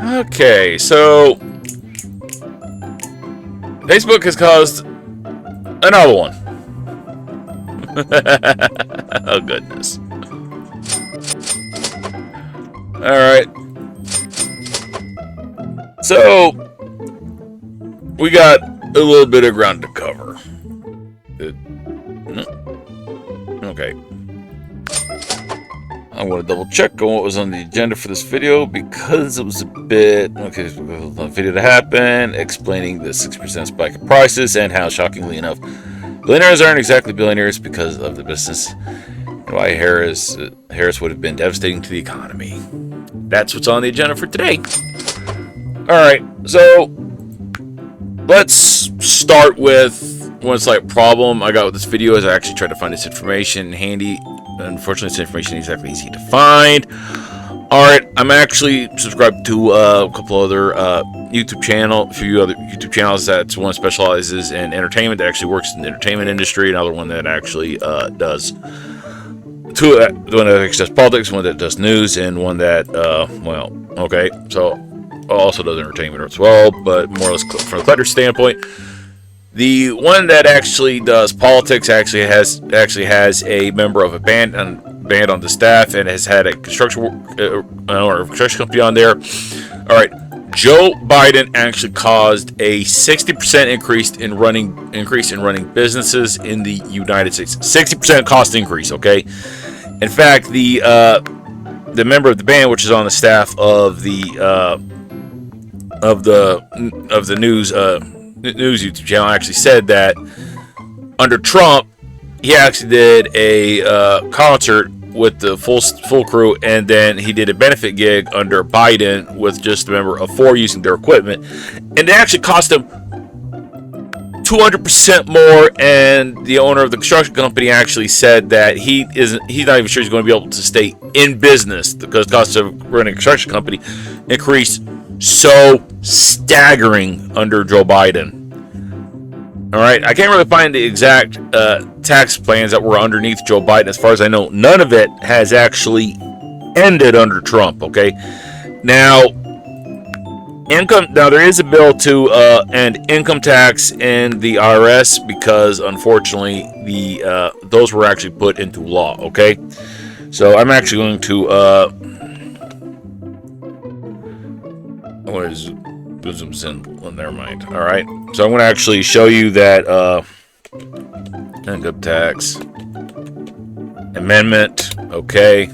Okay, so Facebook has caused another one. Oh goodness. Alright. So we got a little bit of ground to cover. Okay. I want to double check on what was on the agenda for this video because it was a bit... Okay, a video to happen explaining the 6% spike in prices and how, shockingly enough, billionaires aren't exactly billionaires because of the business and why Harris would have been devastating to the economy. That's what's on the agenda for today. Alright, so let's start with one slight problem I got with this video is I actually tried to find this information handy. Unfortunately, this information isn't exactly easy to find. Alright, I'm actually subscribed to a couple other YouTube channel, a few other YouTube channels. That's one specializes in entertainment, that actually works in the entertainment industry, another one that actually does one that actually does politics, one that does news, and one that well, okay, so also does entertainment as well, but more or less from a collector standpoint. The one that actually does politics actually has a member of a band on the staff and has had a construction company on there. All right, Joe Biden actually caused a 60% increase in running businesses in the United States. 60% cost increase. Okay, in fact, the member of the band, which is on the staff of the news YouTube channel, actually said that under Trump, he actually did a concert with the full crew, and then he did a benefit gig under Biden with just a member of 4 using their equipment, and it actually cost him 200% more. And the owner of the construction company actually said that he's not even sure he's going to be able to stay in business because the cost of running a construction company increased so staggering under Joe Biden. All right, I can't really find the exact tax plans that were underneath Joe Biden. As far as I know, none of it has actually ended under Trump. Okay, now there is a bill to end income tax and the IRS because unfortunately those were actually put into law. Okay, so I'm actually going to what is bosoms in? Well, never mind. All right, so I'm going to actually show you that income tax amendment. Okay.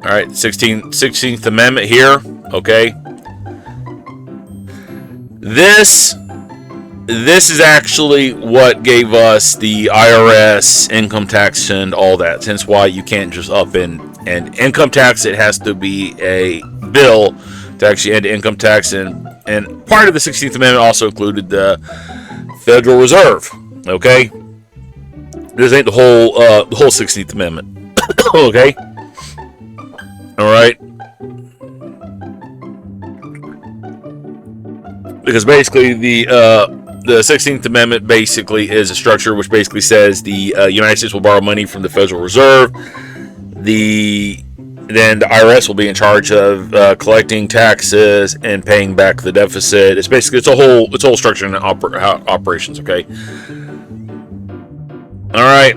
All right, 16th Amendment here. Okay. This is actually what gave us the IRS, income tax, and all that. Hence why you can't just up and income tax. It has to be a bill to actually end income tax, and part of the 16th Amendment also included the Federal Reserve. Okay, this ain't the whole 16th Amendment. Okay, all right, because basically the 16th Amendment basically is a structure which basically says the United States will borrow money from the Federal Reserve. Then the IRS will be in charge of collecting taxes and paying back the deficit. It's basically it's a whole structure and operations. Okay. All right.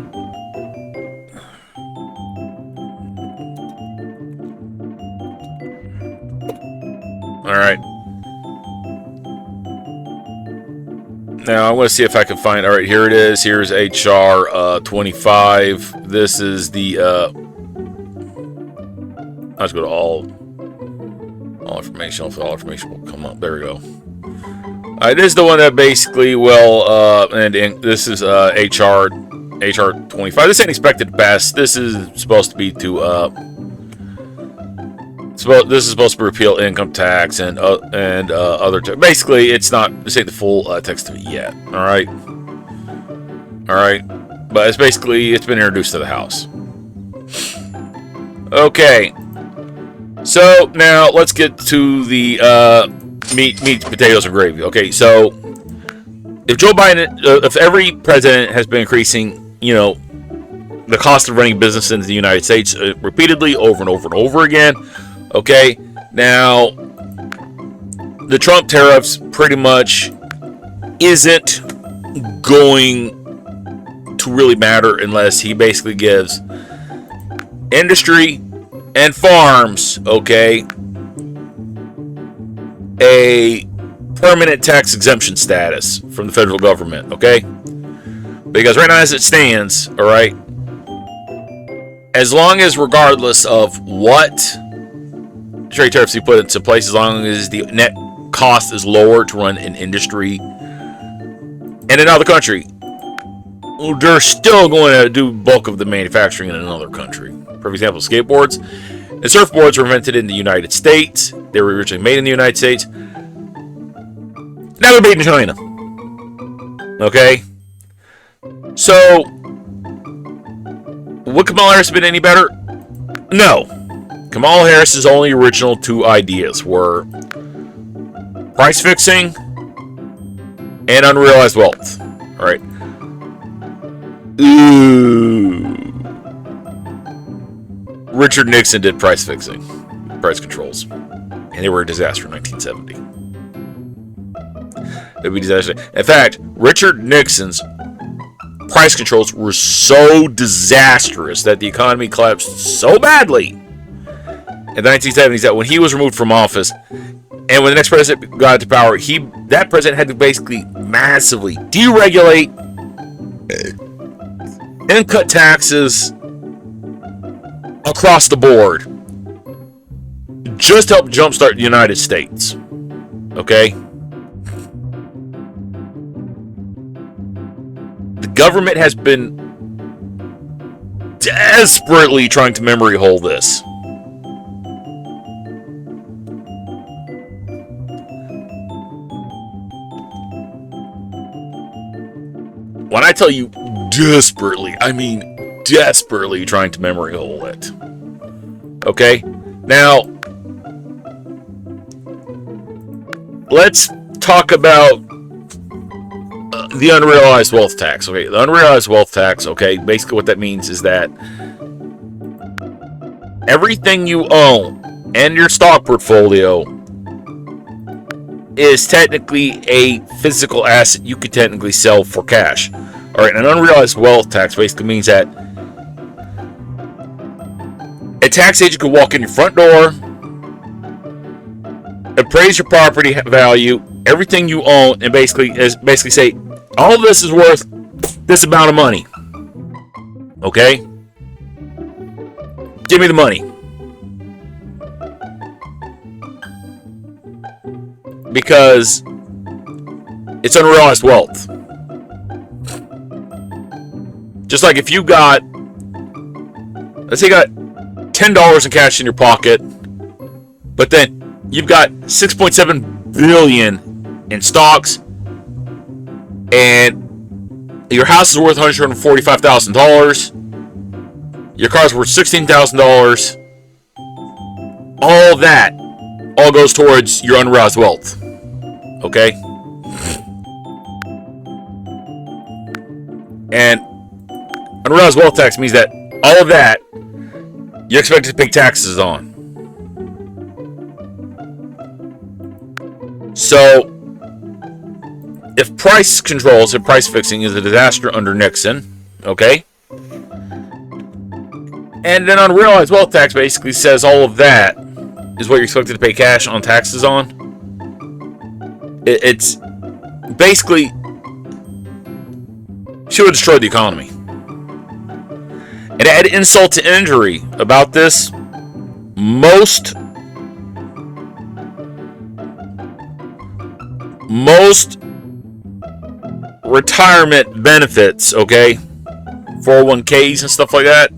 All right. Now I want to see if I can find. All right, here it is. Here's HR 25. This is the. Let's go to all information. Hopefully all information will come up. There we go. This is the one that basically and this is HR 25. This ain't expected to pass. This is supposed to be this is supposed to repeal income tax and other basically it's not. This ain't the full text of it yet. All right, but it's basically it's been introduced to the House. Okay. So now let's get to the meat, potatoes, and gravy. Okay, so if Joe Biden, if every president has been increasing, the cost of running business in the United States repeatedly over and over and over again, okay, Now, the Trump tariffs pretty much isn't going to really matter unless he basically gives industry and farms, okay, a permanent tax exemption status from the federal government, okay? Because right now as it stands, all right, as long as regardless of what trade tariffs you put into place, as long as the net cost is lower to run an industry in another country, they're still going to do bulk of the manufacturing in another country. For example, skateboards and surfboards were invented in the United States. They were originally made in the United States. Now they're made in China. Okay? So, would Kamala Harris have been any better? No. Kamala Harris's only original two ideas were price fixing and unrealized wealth. All right. Ooh. Richard Nixon did price fixing, price controls, and they were a disaster in 1970. It would be a disaster. In fact, Richard Nixon's price controls were so disastrous that the economy collapsed so badly in the 1970s that when he was removed from office, and when the next president got into power, that president had to basically massively deregulate and cut taxes across the board just to help jumpstart the United States. Okay? The government has been desperately trying to memory hole this. When I tell you desperately, I mean desperately trying to memory hole it. Okay? Now, let's talk about the unrealized wealth tax. Okay, the unrealized wealth tax, okay, basically what that means is that everything you own and your stock portfolio is technically a physical asset you could technically sell for cash. All right, an unrealized wealth tax basically means that a tax agent could walk in your front door, appraise your property value, everything you own, and basically say, all of this is worth this amount of money. Okay? Give me the money. Because it's unrealized wealth. Just like if you got, let's say you got $10 in cash in your pocket, but then you've got $6.7 billion in stocks, and your house is worth $145,000, your car's worth $16,000, all that all goes towards your unrealized wealth. Okay? And unrealized wealth tax means that all of that you're expected to pay taxes on. So, if price controls and price fixing is a disaster under Nixon, okay? And then unrealized wealth tax basically says all of that is what you're expected to pay cash on taxes on. It's basically she would destroy the economy. And to add insult to injury about this, most retirement benefits, okay, 401ks and stuff like that,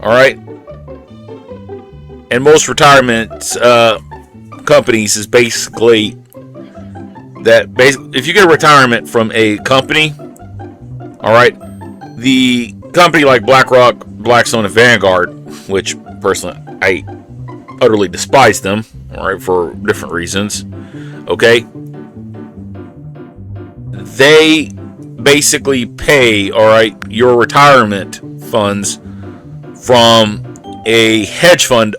all right, and most retirement companies is basically that if you get a retirement from a company, all right, the company like BlackRock, Blackstone, and Vanguard, which personally I utterly despise them, all right, for different reasons, okay, they basically pay, all right, your retirement funds from a hedge fund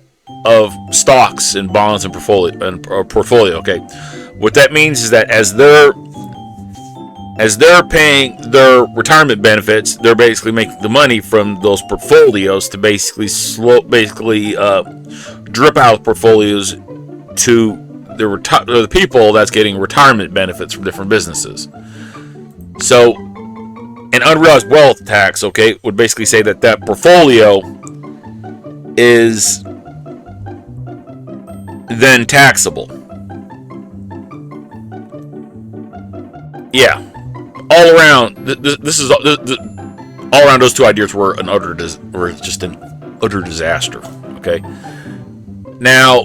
of stocks and bonds and portfolio. Okay, what that means is that as they're paying their retirement benefits, they're basically making the money from those portfolios to basically drip out portfolios to the people that's getting retirement benefits from different businesses. So an unrealized wealth tax, okay, would basically say that portfolio is then taxable. Yeah, all around. This is all around. Those two ideas were just an utter disaster. Okay. Now,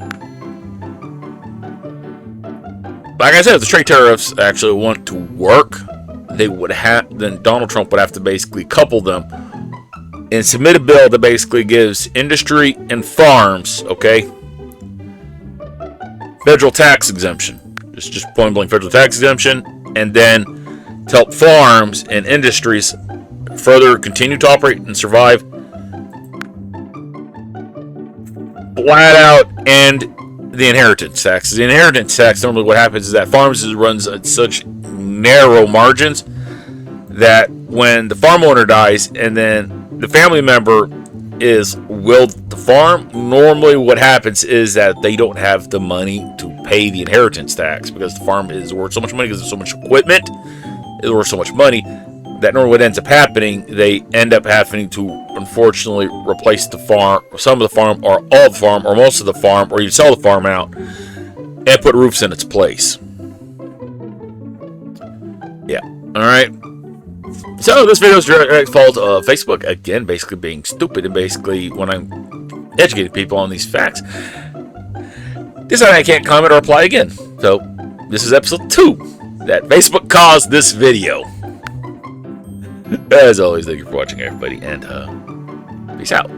like I said, if the trade tariffs actually want to work, then Donald Trump would have to basically couple them and submit a bill that basically gives industry and farms, okay, federal tax exemption. Just point blank federal tax exemption, and then to help farms and industries further continue to operate and survive, flat out end the inheritance tax. The inheritance tax, normally what happens is that farms runs at such narrow margins that when the farm owner dies and then the family member is willed to farm, normally what happens is that they don't have the money to pay the inheritance tax because the farm is worth so much money, because there's so much equipment, it's worth so much money, that normally what ends up happening, they end up having to unfortunately replace the farm, some of the farm, or all the farm, or most of the farm, or you sell the farm out and put roofs in its place. Yeah, alright. So this video is direct fault of Facebook, again, basically being stupid, and basically when I'm educating people on these facts, decided I can't comment or reply again. So this is episode 2 that Facebook caused this video. As always, thank you for watching, everybody, and peace out.